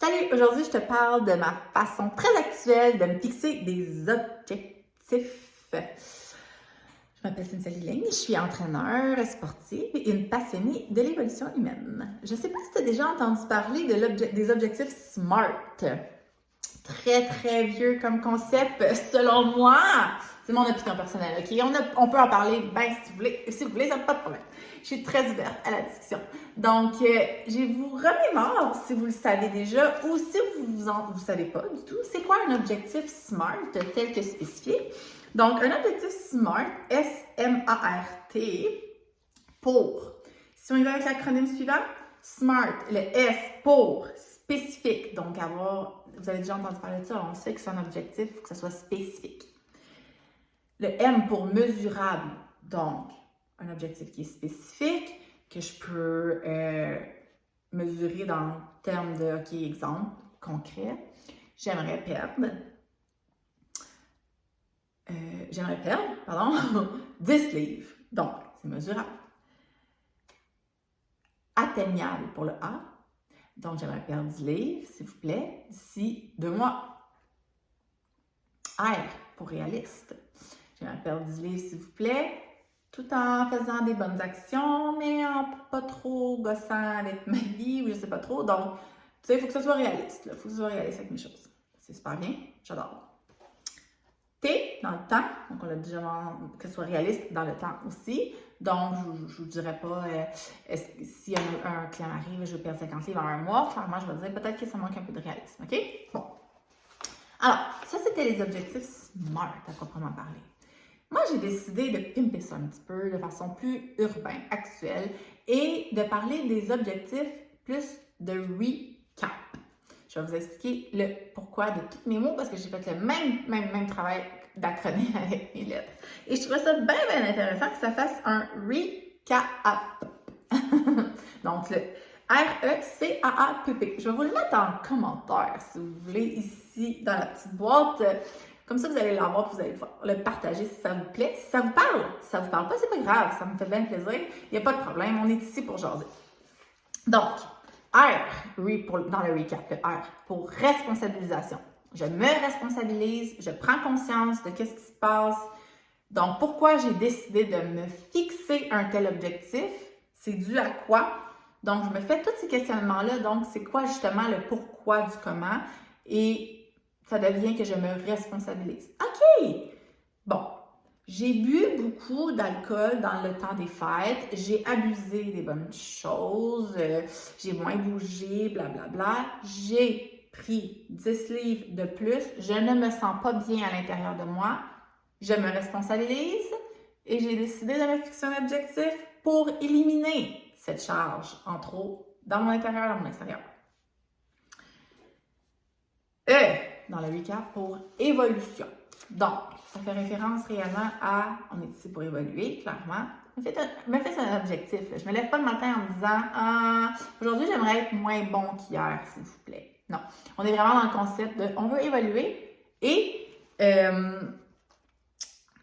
Salut! Aujourd'hui, je te parle de ma façon très actuelle de me fixer des objectifs. Je m'appelle Cynthia Liling, je suis entraîneur sportive et une passionnée de l'évolution humaine. Je ne sais pas si tu as déjà entendu parler des objectifs SMART. Très, très vieux comme concept, selon moi. C'est mon opinion personnelle, OK? On peut en parler, ben, si vous voulez, ça n'a pas de problème. Je suis très ouverte à la discussion. Donc, je vous remémore, si vous le savez déjà, ou si vous ne savez pas du tout, c'est quoi un objectif SMART tel que spécifié? Donc, un objectif SMART, S-M-A-R-T, pour, si on y va avec l'acronyme suivant, SMART, le S pour spécifique, donc vous avez déjà entendu parler de ça, on sait que c'est un objectif, il faut que ce soit spécifique. Le M pour mesurable, donc un objectif qui est spécifique, que je peux mesurer dans le terme de, OK, exemple concret, j'aimerais perdre 10 livres, donc c'est mesurable. Atteignable pour le A, donc j'aimerais perdre 10 livres, s'il vous plaît, d'ici 2 mois. R pour réaliste, j'aimerais perdre 10 livres, s'il vous plaît, tout en faisant des bonnes actions, mais en pas trop gossant avec ma vie, ou je sais pas trop. Donc, tu sais, il faut que ce soit réaliste. Il faut que ce soit réaliste avec mes choses. C'est super bien, j'adore. T, dans le temps, donc on a déjà que ce soit réaliste dans le temps aussi. Donc, je ne vous dirais pas, si un client arrive, je vais perdre 50 livres en un mois, clairement, je vais dire peut-être que ça manque un peu de réalisme, OK? Bon. Alors, ça, c'était les objectifs SMART à proprement parler. Moi, j'ai décidé de pimper ça un petit peu de façon plus urbaine, actuelle, et de parler des objectifs plus de recap. Je vais vous expliquer le pourquoi de tous mes mots parce que j'ai fait le même travail d'acronyme avec mes lettres. Et je trouvais ça bien intéressant que ça fasse un recap. Donc, le R-E-C-A-A-P-P. Je vais vous le mettre en commentaire si vous voulez, ici dans la petite boîte. Comme ça, vous allez l'avoir, vous allez le partager si ça vous plaît. Si ça vous parle pas, c'est pas grave, ça me fait bien plaisir. Il n'y a pas de problème, on est ici pour jaser. Donc, R, dans le recap, le R, pour responsabilisation. Je me responsabilise, je prends conscience de ce qui se passe. Donc, pourquoi j'ai décidé de me fixer un tel objectif? C'est dû à quoi? Donc, je me fais tous ces questionnements-là. Donc, c'est quoi justement le pourquoi du comment? Et ça devient que je me responsabilise. OK! Bon, j'ai bu beaucoup d'alcool dans le temps des fêtes, j'ai abusé des bonnes choses, j'ai moins bougé, blablabla. J'ai pris 10 livres de plus, je ne me sens pas bien à l'intérieur de moi, je me responsabilise et j'ai décidé de me fixer un objectif pour éliminer cette charge en trop dans mon intérieur et dans mon extérieur. Dans le recap pour évolution. Donc, ça fait référence réellement à, on est ici pour évoluer, clairement. Me faites un objectif. Là. Je me lève pas le matin en me disant, aujourd'hui, j'aimerais être moins bon qu'hier, s'il vous plaît. Non. On est vraiment dans le concept de, on veut évoluer et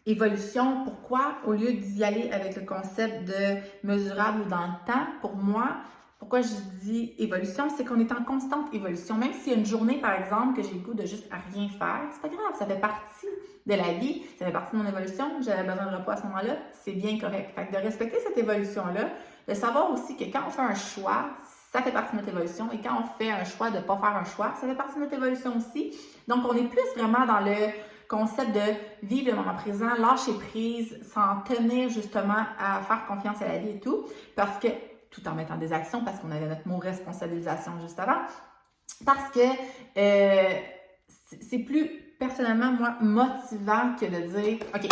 évolution, pourquoi? Au lieu d'y aller avec le concept de mesurable ou dans le temps, pour moi, pourquoi je dis évolution, c'est qu'on est en constante évolution. Même s'il y a une journée, par exemple, que j'ai le goût de juste à rien faire, c'est pas grave, ça fait partie de la vie, ça fait partie de mon évolution, j'avais besoin de repos à ce moment-là, c'est bien correct. Fait que de respecter cette évolution-là, de savoir aussi que quand on fait un choix, ça fait partie de notre évolution, et quand on fait un choix de ne pas faire un choix, ça fait partie de notre évolution aussi. Donc, on est plus vraiment dans le concept de vivre le moment présent, lâcher prise, s'en tenir justement à faire confiance à la vie et tout, parce que tout en mettant des actions, parce qu'on avait notre mot responsabilisation juste avant, parce que c'est plus, personnellement, moi, motivant que de dire, OK,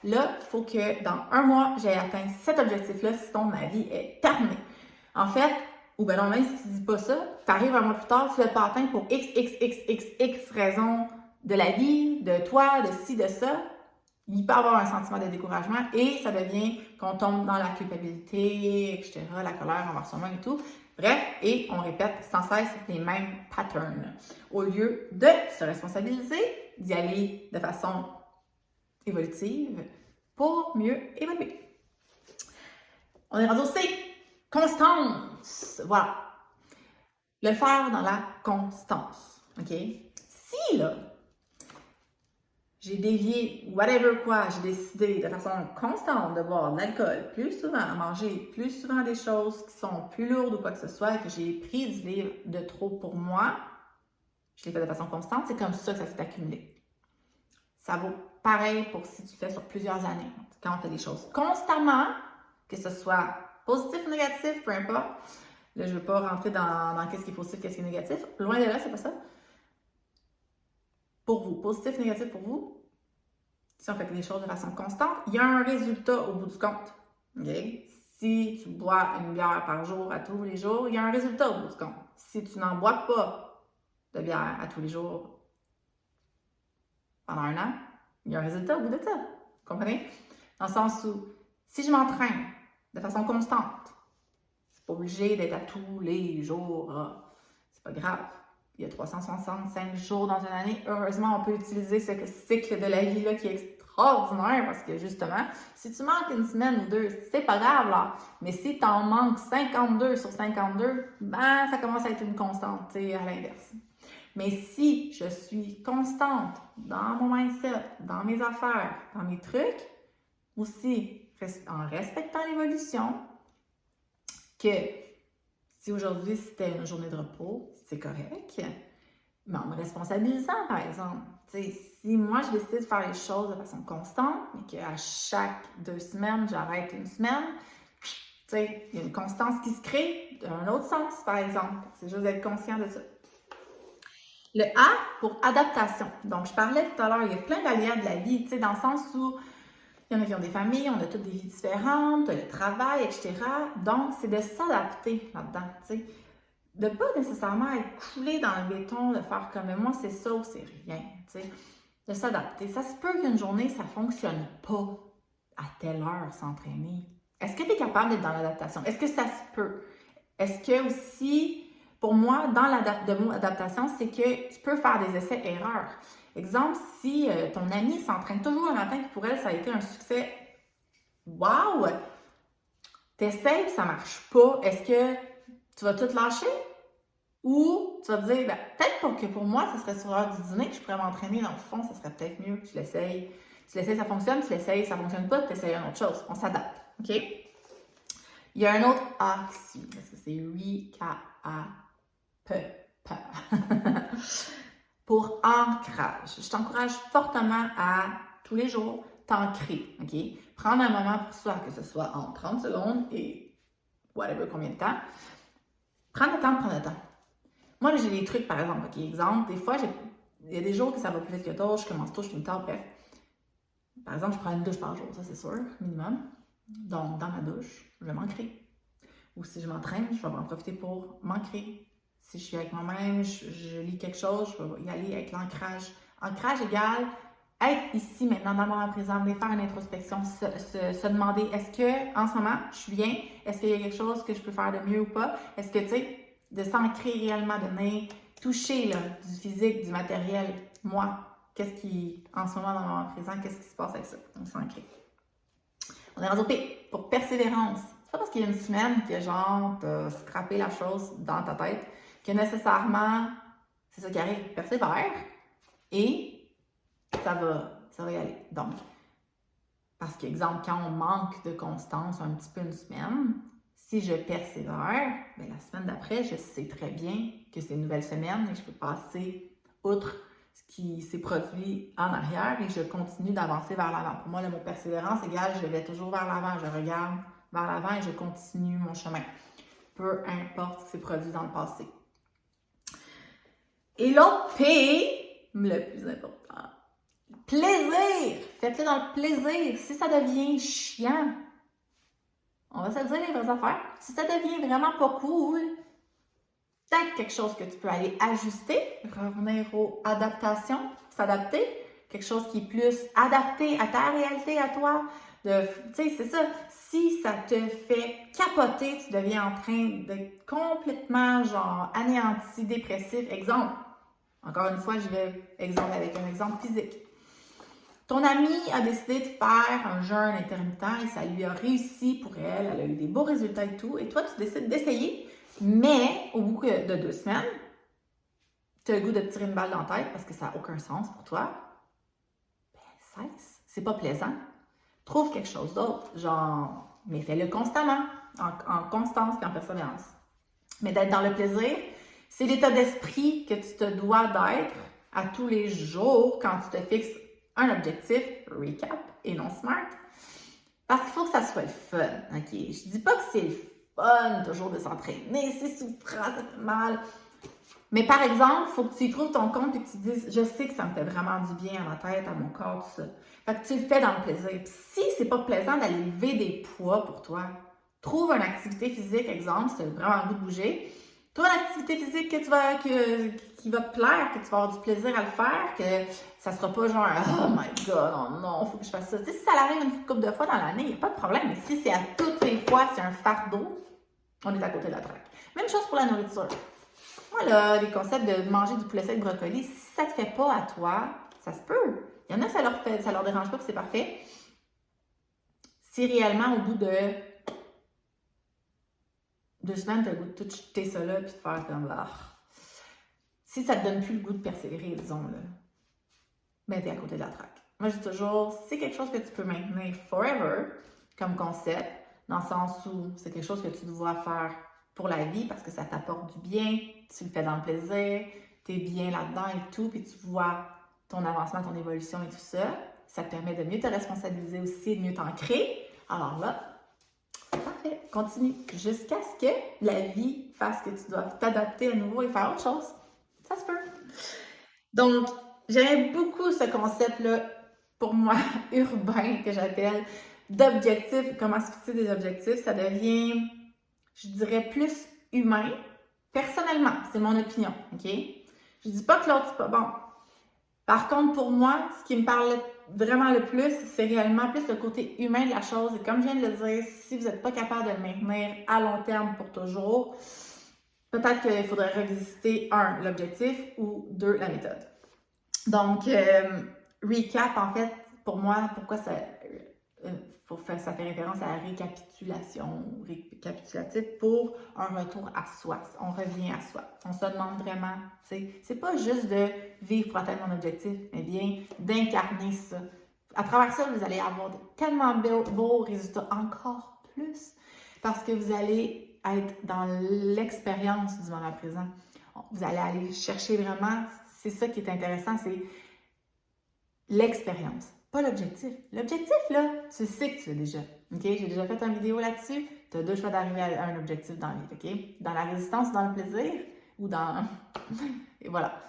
là, il faut que dans un mois, j'ai atteint cet objectif-là, sinon ma vie est terminée. En fait, ou bien non, même si tu ne dis pas ça, tu arrives un mois plus tard, tu ne l'as pas atteint pour X raisons de la vie, de toi, de ci, de ça. Il peut y avoir un sentiment de découragement et ça devient qu'on tombe dans la culpabilité, etc., la colère envers soi-même et tout. Bref, et on répète sans cesse les mêmes patterns. Au lieu de se responsabiliser, d'y aller de façon évolutive pour mieux évoluer. On est rendu au C, constance. Voilà. Le faire dans la constance, OK? Si, là, j'ai dévié, whatever quoi, j'ai décidé de façon constante de boire de l'alcool plus souvent, manger plus souvent des choses qui sont plus lourdes ou quoi que ce soit, et que j'ai pris du livre de trop pour moi, je l'ai fait de façon constante, c'est comme ça que ça s'est accumulé. Ça vaut pareil pour si tu le fais sur plusieurs années. Quand on fait des choses constamment, que ce soit positif ou négatif, peu importe. Là, je ne veux pas rentrer dans qu'est-ce qui est positif, qu'est-ce qui est négatif. Loin de là, c'est pas ça. Pour vous, positif, négatif pour vous, si on fait des choses de façon constante, il y a un résultat au bout du compte. Okay? Si tu bois une bière par jour à tous les jours, il y a un résultat au bout du compte. Si tu n'en bois pas de bière à tous les jours pendant un an, il y a un résultat au bout de ça. Vous comprenez? Dans le sens où, si je m'entraîne de façon constante, c'est pas obligé d'être à tous les jours. C'est pas grave. Il y a 365 jours dans une année. Heureusement, on peut utiliser ce cycle de la vie-là qui est extraordinaire parce que justement, si tu manques une semaine ou deux, c'est pas grave là. Mais si tu en manques 52 sur 52, ben ça commence à être une constante, tu sais, à l'inverse. Mais si je suis constante dans mon mindset, dans mes affaires, dans mes trucs, aussi en respectant l'évolution, que si aujourd'hui c'était une journée de repos, c'est correct, mais en me responsabilisant, par exemple. T'sais, si moi je décide de faire les choses de façon constante, mais qu'à chaque 2 semaines, j'arrête une semaine, il y a une constance qui se crée d'un autre sens, par exemple. C'est juste d'être conscient de ça. Le A pour adaptation. Donc, je parlais tout à l'heure, il y a plein d'aléas de la vie, dans le sens où il y en a qui ont des familles, on a toutes des vies différentes, le travail, etc. Donc, c'est de s'adapter là-dedans, tu sais. De pas nécessairement être coulé dans le béton, de faire comme moi, c'est ça ou c'est rien, tu sais. De s'adapter. Ça se peut qu'une journée, ça fonctionne pas à telle heure s'entraîner. Est-ce que tu es capable d'être dans l'adaptation? Est-ce que ça se peut? Est-ce que aussi, pour moi, dans le mot adaptation, c'est que tu peux faire des essais-erreurs. Exemple, si ton ami s'entraîne toujours le matin, que pour elle, ça a été un succès, wow! T'essayes, ça marche pas. Est-ce que tu vas tout lâcher? Ou tu vas te dire, ben, peut-être pas que pour moi, ce serait sur l'heure du dîner que je pourrais m'entraîner. Dans le fond, ça serait peut-être mieux que tu l'essayes. Tu l'essayes, ça fonctionne. Tu l'essayes, ça fonctionne pas. Tu essayes une autre chose. On s'adapte. OK? Il y a un autre A ici, parce que c'est R-I-K-A-P-P. Pour ancrage. Je t'encourage fortement à, tous les jours, t'ancrer. OK? Prendre un moment pour soi, que ce soit en 30 secondes et whatever combien de temps. Prends le temps de prendre le temps. Moi, j'ai des trucs, par exemple. OK, exemple, des fois, il y a des jours que ça va plus vite que d'autres, je commence tôt, je finis tard, bref. Par exemple, je prends une douche par jour, ça c'est sûr, minimum. Donc, dans ma douche, je vais m'ancrer. Ou si je m'entraîne, je vais en profiter pour m'ancrer. Si je suis avec moi-même, je lis quelque chose, je vais y aller avec l'ancrage. Ancrage égale être ici maintenant dans le moment présent, aller faire une introspection, se demander est-ce que en ce moment je suis bien, est-ce qu'il y a quelque chose que je peux faire de mieux ou pas, est-ce que tu sais, de s'ancrer réellement, de venir toucher là, du physique, du matériel, moi, qu'est-ce qui, en ce moment dans le moment présent, qu'est-ce qui se passe avec ça, on s'ancre. On est rendu au P pour persévérance. C'est pas parce qu'il y a une semaine que genre t'as scrappé la chose dans ta tête que nécessairement c'est ça qui arrive, persévère et ça va y aller. Donc, parce qu'exemple, quand on manque de constance un petit peu une semaine, si je persévère, bien, la semaine d'après, je sais très bien que c'est une nouvelle semaine et que je peux passer outre ce qui s'est produit en arrière et je continue d'avancer vers l'avant. Pour moi, le mot persévérance égale je vais toujours vers l'avant, je regarde vers l'avant et je continue mon chemin. Peu importe ce qui s'est produit dans le passé. Et l'autre P, le plus important, plaisir! Faites-le dans le plaisir. Si ça devient chiant, on va se dire les vraies affaires. Si ça devient vraiment pas cool, peut-être quelque chose que tu peux aller ajuster, revenir aux adaptations, s'adapter, quelque chose qui est plus adapté à ta réalité, à toi. Tu sais, c'est ça. Si ça te fait capoter, tu deviens en train d'être complètement, genre, anéanti, dépressif. Exemple, encore une fois, je vais avec un exemple physique. Ton amie a décidé de faire un jeûne intermittent et ça lui a réussi pour elle. Elle a eu des beaux résultats et tout. Et toi, tu décides d'essayer. Mais au bout de 2 semaines, tu as le goût de te tirer une balle dans la tête parce que ça n'a aucun sens pour toi. Ben, cesse. C'est pas plaisant. Trouve quelque chose d'autre, genre, mais fais-le constamment, en constance et en persévérance. Mais d'être dans le plaisir, c'est l'état d'esprit que tu te dois d'être à tous les jours quand tu te fixes un objectif, recap, et non smart. Parce qu'il faut que ça soit le fun, ok? Je dis pas que c'est le fun toujours de s'entraîner, c'est souffrant, ça fait mal. Mais par exemple, il faut que tu y trouves ton compte et que tu te dises, je sais que ça me fait vraiment du bien à ma tête, à mon corps, tout ça. Fait que tu le fais dans le plaisir. Puis si c'est pas plaisant d'aller lever des poids pour toi, trouve une activité physique, exemple, si tu as vraiment envie de bouger. Trouve une activité physique qui va te plaire, que tu vas avoir du plaisir à le faire, que ça sera pas genre oh my god, oh non, faut que je fasse ça. Tu sais, si ça arrive une couple de fois dans l'année, il n'y a pas de problème. Mais si c'est à toutes les fois, c'est un fardeau, on est à côté de la traque. Même chose pour la nourriture. Moi, là, les concepts de manger du poulet sec brocoli, si ça te fait pas à toi, ça se peut. Il y en a, ça leur dérange pas, puis c'est parfait. Si réellement, au bout de 2 semaines, tu as le goût de tout jeter ça là, puis de faire comme si ça te donne plus le goût de persévérer, disons-le, ben t'es à côté de la traque. Moi, je dis toujours, c'est quelque chose que tu peux maintenir forever, comme concept, dans le sens où c'est quelque chose que tu dois faire pour la vie parce que ça t'apporte du bien, tu le fais dans le plaisir, tu es bien là-dedans et tout, puis tu vois ton avancement, ton évolution et tout ça. Ça te permet de mieux te responsabiliser aussi, de mieux t'ancrer. Alors là, parfait, continue jusqu'à ce que la vie fasse que tu dois t'adapter à nouveau et faire autre chose. Ça se peut. Donc, j'aime beaucoup ce concept-là, pour moi, urbain, que j'appelle d'objectifs, comment se fixer des objectifs. Ça devient, je dirais, plus humain. Personnellement, c'est mon opinion, OK? Je dis pas que l'autre, c'est pas bon. Par contre, pour moi, ce qui me parle vraiment le plus, c'est réellement plus le côté humain de la chose. Et comme je viens de le dire, si vous n'êtes pas capable de le maintenir à long terme pour toujours, peut-être qu'il faudrait revisiter 1, l'objectif, ou 2, la méthode. Donc, recap, en fait, pour moi, pourquoi ça fait référence à la récapitulatif pour un retour à soi. On revient à soi. On se demande vraiment, c'est pas juste de vivre pour atteindre mon objectif, mais bien d'incarner ça. À travers ça, vous allez avoir tellement beaux résultats, encore plus, parce que vous allez être dans l'expérience du moment présent. Vous allez aller chercher vraiment, c'est ça qui est intéressant, c'est l'expérience, pas l'objectif. L'objectif, là, tu sais que tu l'as déjà. OK? J'ai déjà fait une vidéo là-dessus. Tu as 2 choix d'arriver à un objectif dans la vie. OK? Dans la résistance, dans le plaisir ou dans. Et voilà.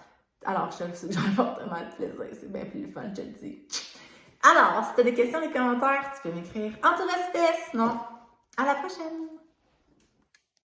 Alors, je te suggère fortement le plaisir. C'est bien plus le fun, je te le dis. Alors, si tu as des questions, des commentaires, tu peux m'écrire en tout respect. Sinon, à la prochaine!